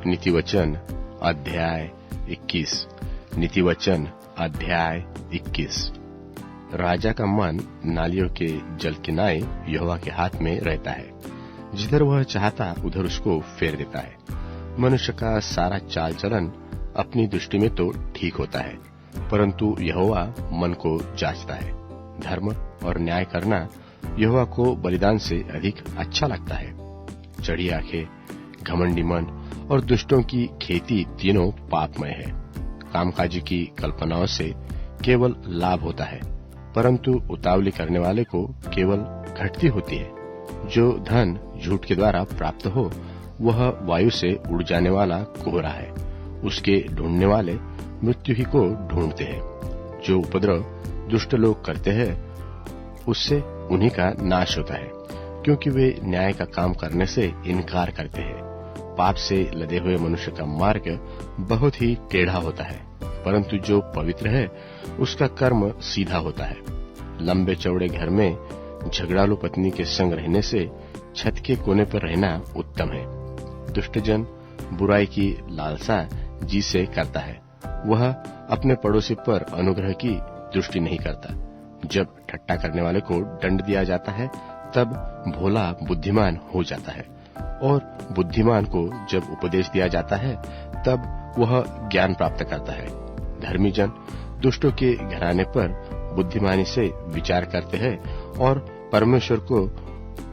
नीतिवचन अध्याय 21। नीतिवचन अध्याय 21। राजा का मन नालियों के जल किनारे यहोवा के हाथ में रहता है, जिधर वह चाहता उधर उसको फेर देता है। मनुष्य का सारा चाल चलन अपनी दृष्टि में तो ठीक होता है, परंतु यहोवा मन को जांचता है। धर्म और न्याय करना यहोवा को बलिदान से अधिक अच्छा लगता है। चढ़ी आंखें, घमंडी मन और दुष्टों की खेती तीनों पापमय है। कामकाजी की कल्पनाओं से केवल लाभ होता है, परंतु उतावली करने वाले को केवल घटती होती है। जो धन झूठ के द्वारा प्राप्त हो वह वायु से उड़ जाने वाला कोहरा है। उसके ढूंढने वाले मृत्यु ही को ढूंढते हैं। जो उपद्रव दुष्ट लोग करते हैं उससे उन्हीं का नाश होता है, क्योंकि वे न्याय का काम करने से इनकार करते हैं। पाप से लदे हुए मनुष्य का मार्ग बहुत ही टेढ़ा होता है, परंतु जो पवित्र है उसका कर्म सीधा होता है। लंबे चौड़े घर में झगड़ालू पत्नी के संग रहने से छत के कोने पर रहना उत्तम है। दुष्टजन बुराई की लालसा जी से करता है, वह अपने पड़ोसी पर अनुग्रह की दृष्टि नहीं करता। जब ठट्टा करने वाले को दंड दिया जाता है तब भोला बुद्धिमान हो जाता है, और बुद्धिमान को जब उपदेश दिया जाता है तब वह ज्ञान प्राप्त करता है। धर्मी जन दुष्टों के घराने पर बुद्धिमानी से विचार करते हैं और परमेश्वर को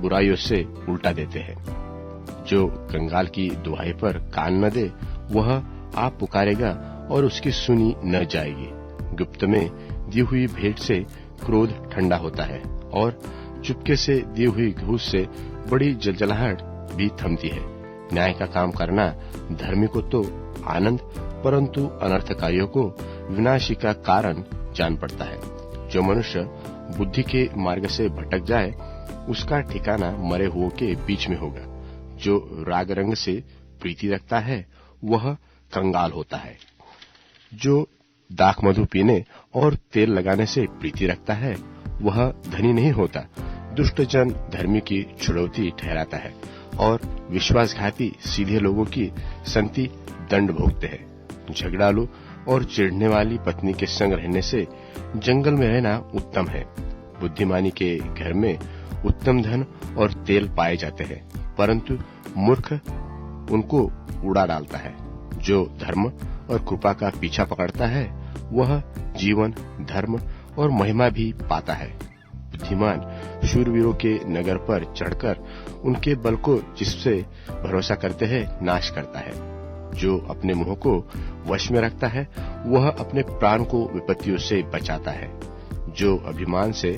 बुराइयों से उल्टा देते हैं। जो कंगाल की दुहाई पर कान न दे वह आप पुकारेगा और उसकी सुनी न जाएगी। गुप्त में दी हुई भेंट से क्रोध ठंडा होता है, और चुपके से दी हुई घूस से बड़ी जलजलाहट भी थमती है। न्याय का काम करना धर्मी को तो आनंद, परंतु अनर्थकारियों को विनाशी का कारण जान पड़ता है। जो मनुष्य बुद्धि के मार्ग से भटक जाए उसका ठिकाना मरे हुओं के बीच में होगा। जो राग रंग से प्रीति रखता है वह कंगाल होता है। जो दाख मधु पीने और तेल लगाने से प्रीति रखता है वह धनी नहीं होता। दुष्ट जन धर्मी की छुड़ौती ठहराता है, और विश्वासघाती सीधे लोगों की संति दंड भोगते हैं। झगड़ालू और चिढ़ने वाली पत्नी के संग रहने से जंगल में रहना उत्तम है। बुद्धिमानी के घर में उत्तम धन और तेल पाए जाते हैं, परंतु मूर्ख उनको उड़ा डालता है। जो धर्म और कृपा का पीछा पकड़ता है वह जीवन, धर्म और महिमा भी पाता है। बुद्धिमान शूरवीरों के नगर पर चढ़कर उनके बल को जिससे भरोसा करते हैं नाश करता है। जो अपने मुंह को वश में रखता है वह अपने प्राण को विपत्तियों से बचाता है। जो अभिमान से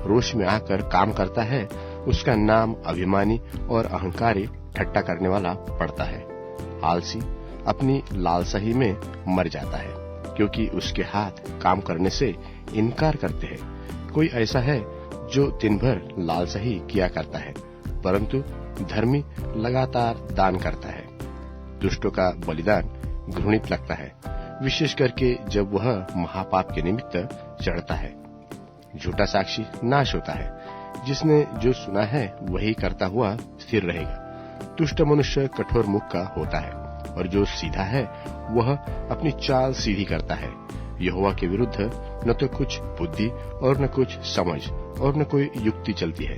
रोष में आकर काम करता है उसका नाम अभिमानी और अहंकारी ठट्टा करने वाला पड़ता है। आलसी अपनी लालसा ही में मर जाता है, क्योंकि उसके हाथ काम करने से इनकार करते हैं। कोई ऐसा है जो दिन भर लालसा ही किया करता है, परंतु धर्मी लगातार दान करता है। दुष्टों का बलिदान घृणित लगता है, विशेष करके जब वह महापाप के निमित्त चढ़ता है। झूठा साक्षी नाश होता है, जिसने जो सुना है वही करता हुआ स्थिर रहेगा। दुष्ट मनुष्य कठोर मुख का होता है, और जो सीधा है वह अपनी चाल सीधी करता है। यहोवा के विरुद्ध न तो कुछ बुद्धि और न कुछ समझ और न कोई युक्ति चलती है।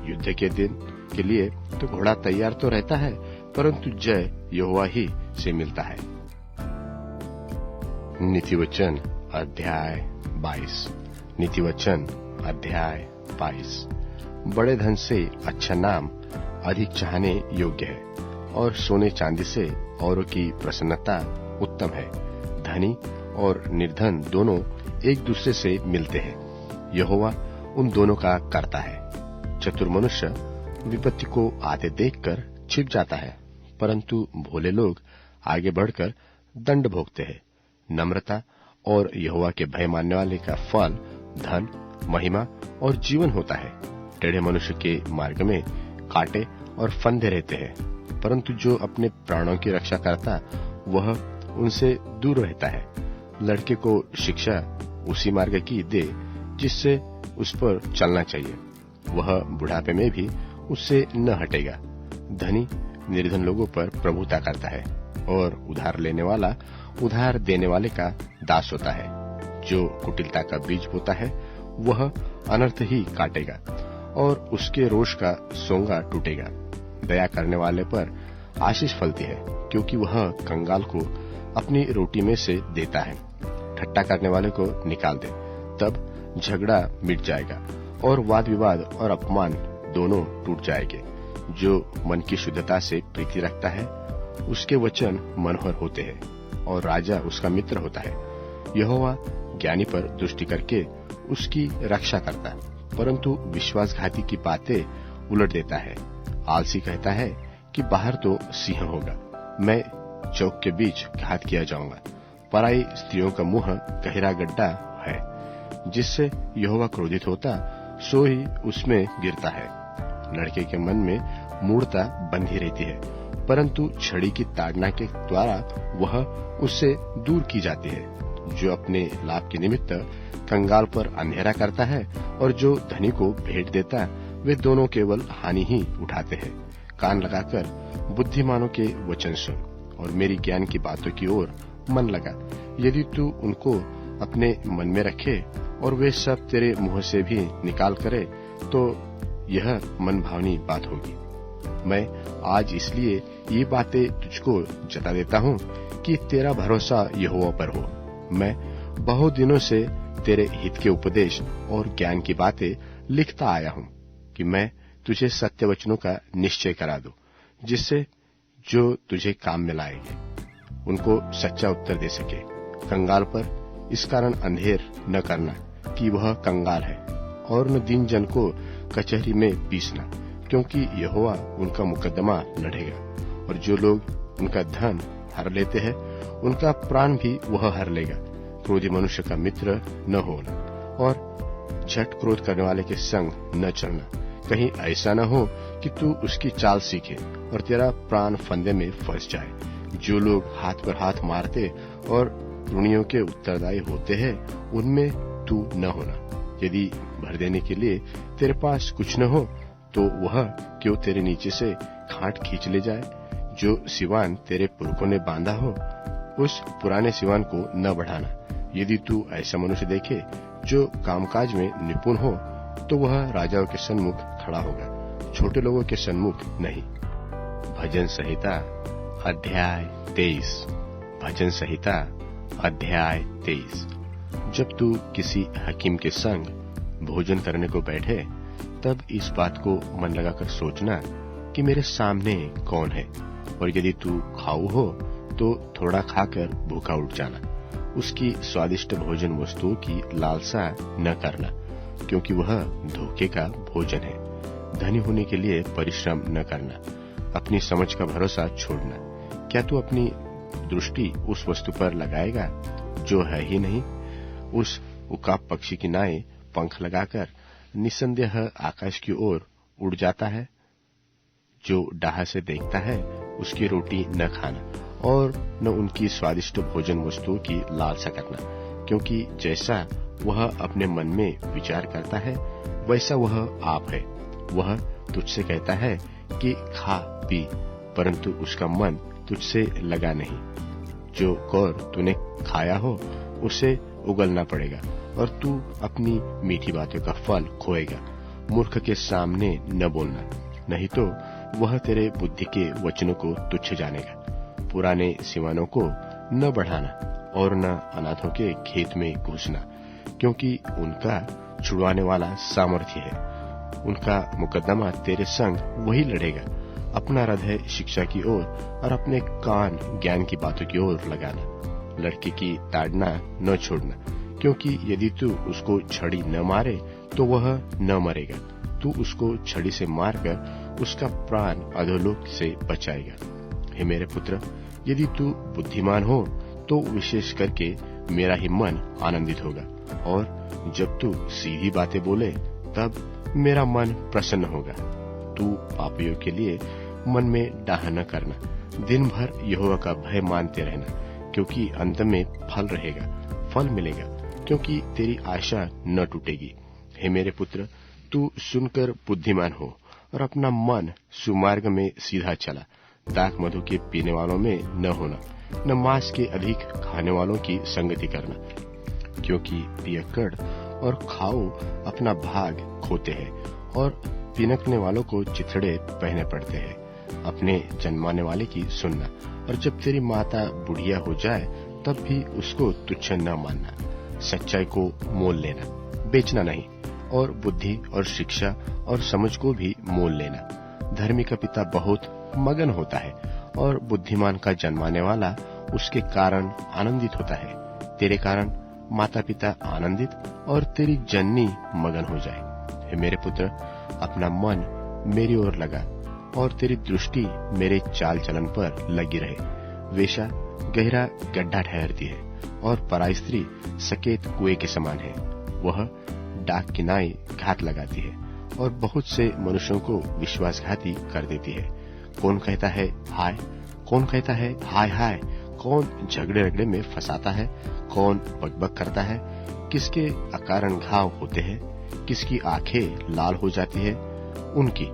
युद्ध के दिन के लिए तो घोड़ा तैयार तो रहता है, परंतु जय यहोवा ही से मिलता है। नीतिवचन अध्याय 22। नीतिवचन अध्याय 22। बड़े धन से अच्छा नाम अधिक चाहने योग्य है, और सोने चांदी से औरों की प्रसन्नता उत्तम है। धनी और निर्धन दोनों एक दूसरे से मिलते हैं, यहोवा उन दोनों का करता है। चतुर मनुष्य विपत्ति को आते देखकर छिप जाता है, परंतु भोले लोग आगे बढ़कर दंड भोगते हैं। नम्रता और यहोवा के भय मानने वाले का फल धन, महिमा और जीवन होता है। टेढ़े मनुष्य के मार्ग में कांटे और फंदे रहते हैं, परंतु जो अपने प्राणों की रक्षा करता वह उनसे दूर रहता है। लड़के को शिक्षा उसी मार्ग की दे जिससे उस पर चलना चाहिए, वह बुढ़ापे में भी उससे न हटेगा। धनी निर्धन लोगों पर प्रभुता करता है, और उधार लेने वाला उधार देने वाले का दास होता है। जो कुटिलता का बीज बोता है वह अनर्थ ही काटेगा और उसके रोष का सोंगा टूटेगा। दया करने वाले पर आशीष फलती है, क्योंकि वह कंगाल को अपनी रोटी में से देता है। ठट्टा करने वाले को निकाल दे, तब झगड़ा मिट जाएगा और वाद विवाद और अपमान दोनों टूट जाएंगे। जो मन की शुद्धता से प्रीति रखता है उसके वचन मनोहर होते हैं और राजा उसका मित्र होता है। यहोवा ज्ञानी पर दृष्टि करके उसकी रक्षा करता है, परंतु विश्वासघाती की बातें उलट देता है। आलसी कहता है कि बाहर तो सिंह होगा, मैं चौक के बीच घात किया जाऊंगा। पराई स्त्रियों का मुंह गहरा गड्ढा है, जिससे यहोवा क्रोधित होता सो ही उसमें गिरता है। लड़के के मन में मूढ़ता बंधी रहती है, परंतु छड़ी की ताड़ना के द्वारा वह उससे दूर की जाती है। जो अपने लाभ के निमित्त कंगाल पर अंधेरा करता है और जो धनी को भेंट देता, वे दोनों केवल हानि ही उठाते हैं। कान लगाकर बुद्धिमानों के वचन सुन और मेरी ज्ञान की बातों की ओर मन लगा। यदि तू उनको अपने मन में रखे और वे सब तेरे मुंह से भी निकाल करे, तो यह मन भावनी बात होगी। मैं आज इसलिए ये बातें तुझको जता देता हूँ कि तेरा भरोसा यहोवा पर हो। मैं बहुत दिनों से तेरे हित के उपदेश और ज्ञान की बातें लिखता आया हूँ कि मैं तुझे सत्य वचनों का निश्चय करा दूं, जिससे जो तुझे काम में लाएंगे उनको सच्चा उत्तर दे सके। कंगाल पर इस कारण अंधेर न करना कि वह कंगाल है, और न दीन जन को कचहरी में पीसना, क्योंकि यहोवा उनका मुकदमा लड़ेगा। और जो लोग उनका धन हर लेते हैं उनका प्राण भी वह हर लेगा। क्रोधी मनुष्य का मित्र न होना और झट क्रोध करने वाले के संग न चलना। कहीं ऐसा न हो कि तू उसकी चाल सीखे और तेरा प्राण फंदे में फंस जाए। जो लोग हाथ पर हाथ मारते और ऋणियों के उत्तरदायी होते हैं, उनमें तू न होना। यदि भर देने के लिए तेरे पास कुछ न हो, तो वह क्यों तेरे नीचे से खाट खींच ले जाए। जो सिवान तेरे पुरखों ने बांधा हो, उस पुराने सिवान को न बढ़ाना। यदि तू ऐसा मनुष्य देखे जो कामकाज में निपुण हो, तो वह राजाओं के सन्मुख खड़ा होगा, छोटे लोगों के सन्मुख नहीं। भजन संहिता अध्याय 23। भजन संहिता अध्याय 23। जब तू किसी हकीम के संग भोजन करने को बैठे, तब इस बात को मन लगाकर सोचना कि मेरे सामने कौन है, और यदि तू खाऊ हो तो थोड़ा खाकर भूखा उठ जाना। उसकी स्वादिष्ट भोजन वस्तुओं की लालसा न करना, क्योंकि वह धोखे का भोजन है। धनी होने के लिए परिश्रम न करना, अपनी समझ का भरोसा छोड़ना। क्या तू अपनी दृष्टि उस वस्तु पर लगाएगा जो है ही नहीं? उस उकाब पक्षी की नाई पंख लगाकर निसंदेह आकाश की ओर उड़ जाता है। जो डाह से देखता है उसकी रोटी न खाना और न उनकी स्वादिष्ट भोजन वस्तुओं की लालसा करना, क्योंकि जैसा वह अपने मन में विचार करता है वैसा वह आप है। वह तुझसे कहता है कि खा पी, परंतु उसका मन तुझसे लगा नहीं। जो कौर तूने खाया हो उसे उगलना पड़ेगा और तू अपनी मीठी बातों का फल खोएगा। मूर्ख के सामने न बोलना, नहीं तो वह तेरे बुद्धि के वचनों को तुच्छ जानेगा। पुराने सिवानों को न बढ़ाना और न अनाथों के खेत में घुसना, क्योंकि उनका छुड़वाने वाला सामर्थ्य है। उनका मुकदमा तेरे संग वही लड़ेगा। अपना हृदय शिक्षा की ओर और अपने कान ज्ञान की बातों की ओर लगाना। लड़के की ताड़ना न छोड़ना, क्योंकि यदि तू उसको छड़ी न मारे तो वह न मरेगा। तू उसको छड़ी से मारकर उसका प्राण अधोलोक से बचाएगा। हे मेरे पुत्र, यदि तू बुद्धिमान हो तो विशेष करके मेरा ही मन आनंदित होगा, और जब तू सीधी बातें बोले तब मेरा मन प्रसन्न होगा। तू पापियों के लिए मन में डाह न करना। दिन भर यहोवा का भय मानते रहना, क्योंकि अंत में फल रहेगा, फल मिलेगा, क्योंकि तेरी आशा न टूटेगी। हे मेरे पुत्र, तू सुनकर बुद्धिमान हो और अपना मन सुमार्ग में सीधा चला। दाख मधु के पीने वालों में न होना, न मांस के अधिक खाने वालों की संगति करना, क्योंकि पियक्कड़ और खाऊ अपना भाग खोते हैं और पिनकने वालों को चिथड़े पहने पड़ते हैं। अपने जन्माने वाले की सुनना, और जब तेरी माता बुढ़िया हो जाए तब भी उसको तुच्छ न मानना। सच्चाई को मोल लेना, बेचना नहीं, और बुद्धि और शिक्षा और समझ को भी मोल लेना। धर्मी का पिता बहुत मगन होता है और बुद्धिमान का जन्माने वाला उसके कारण आनंदित होता है। तेरे कारण माता पिता आनंदित और तेरी जननी मगन हो जाए। हे मेरे पुत्र, अपना मन मेरी ओर लगा और तेरी दृष्टि मेरे चाल चलन पर लगी रहे। वेश्या गहरा गड्ढा ठहरती है और पराई स्त्री सकेत कुएं के समान है। वह डाक की नाई घात लगाती है और बहुत से मनुष्यों को विश्वासघाती कर देती है। कौन कहता है हाय, कौन कहता है हाय हाय, कौन झगड़े रगड़े में फंसाता है, कौन बकबक करता है। किसके अकारण घाव होते हैं, किसकी आंखें लाल हो जाती है। उनकी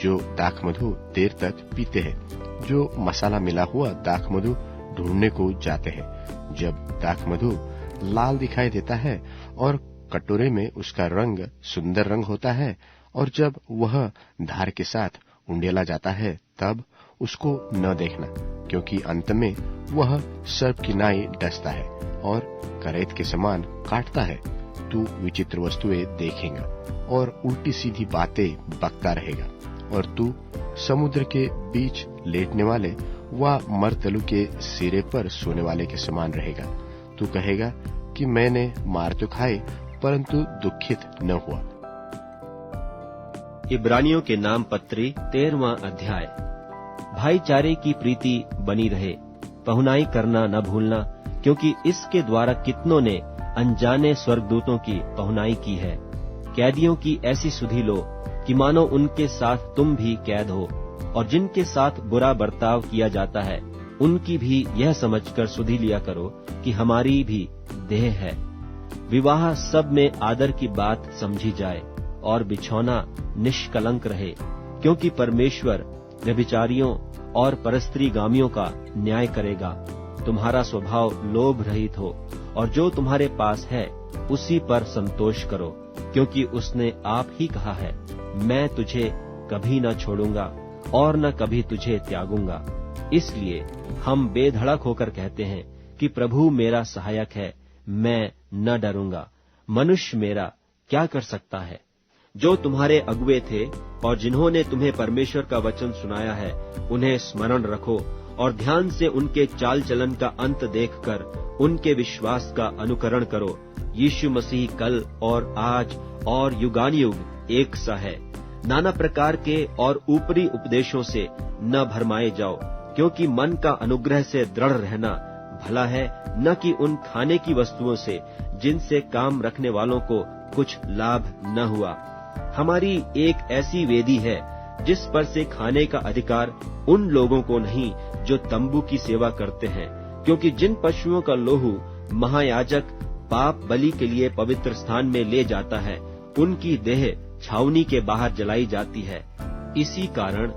जो दाख मधु देर तक पीते हैं, जो मसाला मिला हुआ दाख मधु ढूंढने को जाते हैं। जब दाख मधु लाल दिखाई देता है और कटोरे में उसका रंग सुंदर रंग होता है, और जब वह धार के साथ उंडेला जाता है, तब उसको न देखना, क्योंकि अंत में वह सर्प की नाई डसता है और करैत के समान काटता है। तू विचित्र वस्तुएं देखेगा और उल्टी सीधी बातें बकता रहेगा, और तू समुद्र के बीच लेटने वाले व मरतलु के सिरे पर सोने वाले के समान रहेगा। तू कहेगा कि मैंने मार तो खाई, परंतु दुखित न हुआ। इब्रानियों के नाम पत्री 13वां अध्याय। भाईचारे की प्रीति बनी रहे, पहुनाई करना न भूलना, क्योंकि इसके द्वारा कितनों ने अनजाने स्वर्गदूतों की पहुनाई की है। कैदियों की ऐसी सुधि लो कि मानो उनके साथ तुम भी कैद हो, और जिनके साथ बुरा बर्ताव किया जाता है उनकी भी यह समझकर सुधि लिया करो कि हमारी भी देह है। विवाह सब में आदर की बात समझी जाए और बिछौना निष्कलंक रहे, क्योंकि परमेश्वर व्यभिचारियों और परस्त्रीगामियों का न्याय करेगा। तुम्हारा स्वभाव लोभ रहित हो, और जो तुम्हारे पास है उसी पर संतोष करो, क्योंकि उसने आप ही कहा है, मैं तुझे कभी न छोड़ूंगा और न कभी तुझे त्यागूंगा। इसलिए हम बेधड़क होकर कहते हैं कि प्रभु मेरा सहायक है, मैं न डरूंगा। मनुष्य मेरा क्या कर सकता है? जो तुम्हारे अगुवे थे और जिन्होंने तुम्हें परमेश्वर का वचन सुनाया है, उन्हें स्मरण रखो और ध्यान से उनके चाल चलन का अंत देखकर उनके विश्वास का अनुकरण करो। यीशु मसीह कल और आज और युगानुयुग एक सा है। नाना प्रकार के और ऊपरी उपदेशों से न भरमाए जाओ, क्योंकि मन का अनुग्रह से दृढ़ रहना भला है, न कि उन खाने की वस्तुओं से जिनसे काम रखने वालों को कुछ लाभ न हुआ। हमारी एक ऐसी वेदी है जिस पर से खाने का अधिकार उन लोगों को नहीं जो तंबू की सेवा करते हैं, क्योंकि जिन पशुओं का लोहू महायाजक पाप बलि के लिए पवित्र स्थान में ले जाता है, उनकी देह छावनी के बाहर जलाई जाती है। इसी कारण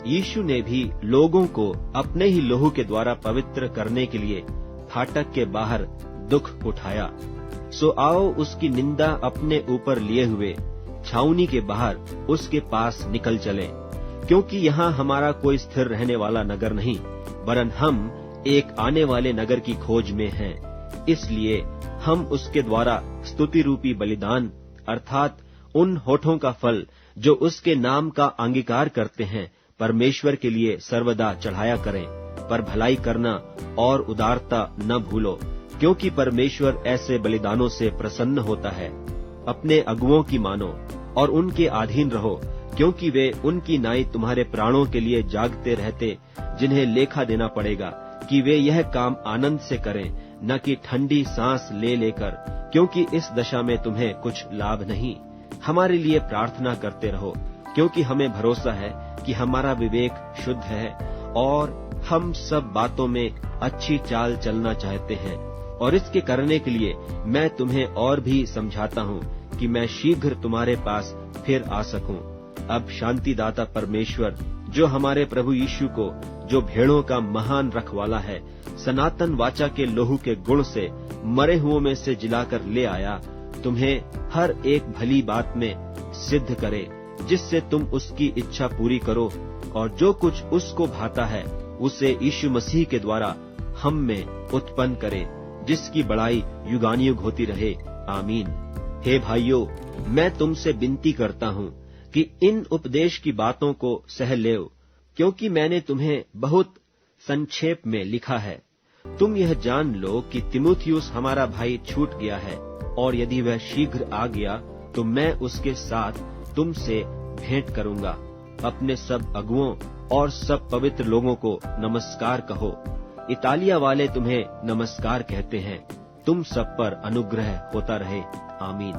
यीशु ने भी लोगों को अपने ही लोहू के द्वारा पवित्र करने के लिए फाटक के बाहर दुख उठाया। सो आओ उसकी निंदा अपने ऊपर लिए हुए छावनी के बाहर उसके पास निकल चलें, क्योंकि यहाँ हमारा कोई स्थिर रहने वाला नगर नहीं, वरन हम एक आने वाले नगर की खोज में हैं। इसलिए हम उसके द्वारा स्तुति रूपी बलिदान अर्थात उन होठों का फल जो उसके नाम का अंगीकार करते हैं, परमेश्वर के लिए सर्वदा चढ़ाया करें। पर भलाई करना और उदारता न भूलो, क्योंकि परमेश्वर ऐसे बलिदानों से प्रसन्न होता है। अपने अगुओं की मानो और उनके अधीन रहो, क्योंकि वे उनकी नाई तुम्हारे प्राणों के लिए जागते रहते, जिन्हें लेखा देना पड़ेगा कि वे यह काम आनंद से करें, न कि ठंडी सांस ले लेकर, क्योंकि इस दशा में तुम्हें कुछ लाभ नहीं। हमारे लिए प्रार्थना करते रहो, क्योंकि हमें भरोसा है कि हमारा विवेक शुद्ध है और हम सब बातों में अच्छी चाल चलना चाहते हैं। और इसके करने के लिए मैं तुम्हें और भी समझाता हूँ कि मैं शीघ्र तुम्हारे पास फिर आ सकूं। अब शांतिदाता परमेश्वर, जो हमारे प्रभु यीशु को जो भेड़ों का महान रखवाला है, सनातन वाचा के लोहू के गुण से मरे हुओं में से जिलाकर ले आया, तुम्हें हर एक भली बात में सिद्ध करे, जिससे तुम उसकी इच्छा पूरी करो, और जो कुछ उसको भाता है उसे यीशु मसीह के द्वारा हम में उत्पन्न करे, जिसकी बड़ाई युगानुयुग होती रहे। आमीन। हे भाइयों, मैं तुमसे विनती करता हूँ कि इन उपदेश की बातों को सह लेओ, क्योंकि मैंने तुम्हें बहुत संक्षेप में लिखा है। तुम यह जान लो कि तीमुथियुस हमारा भाई छूट गया है, और यदि वह शीघ्र आ गया तो मैं उसके साथ तुमसे भेंट करूंगा। अपने सब अगुओं और सब पवित्र लोगों को नमस्कार कहो। इतालिया वाले तुम्हें नमस्कार कहते हैं। तुम सब पर अनुग्रह होता रहे। आमीन।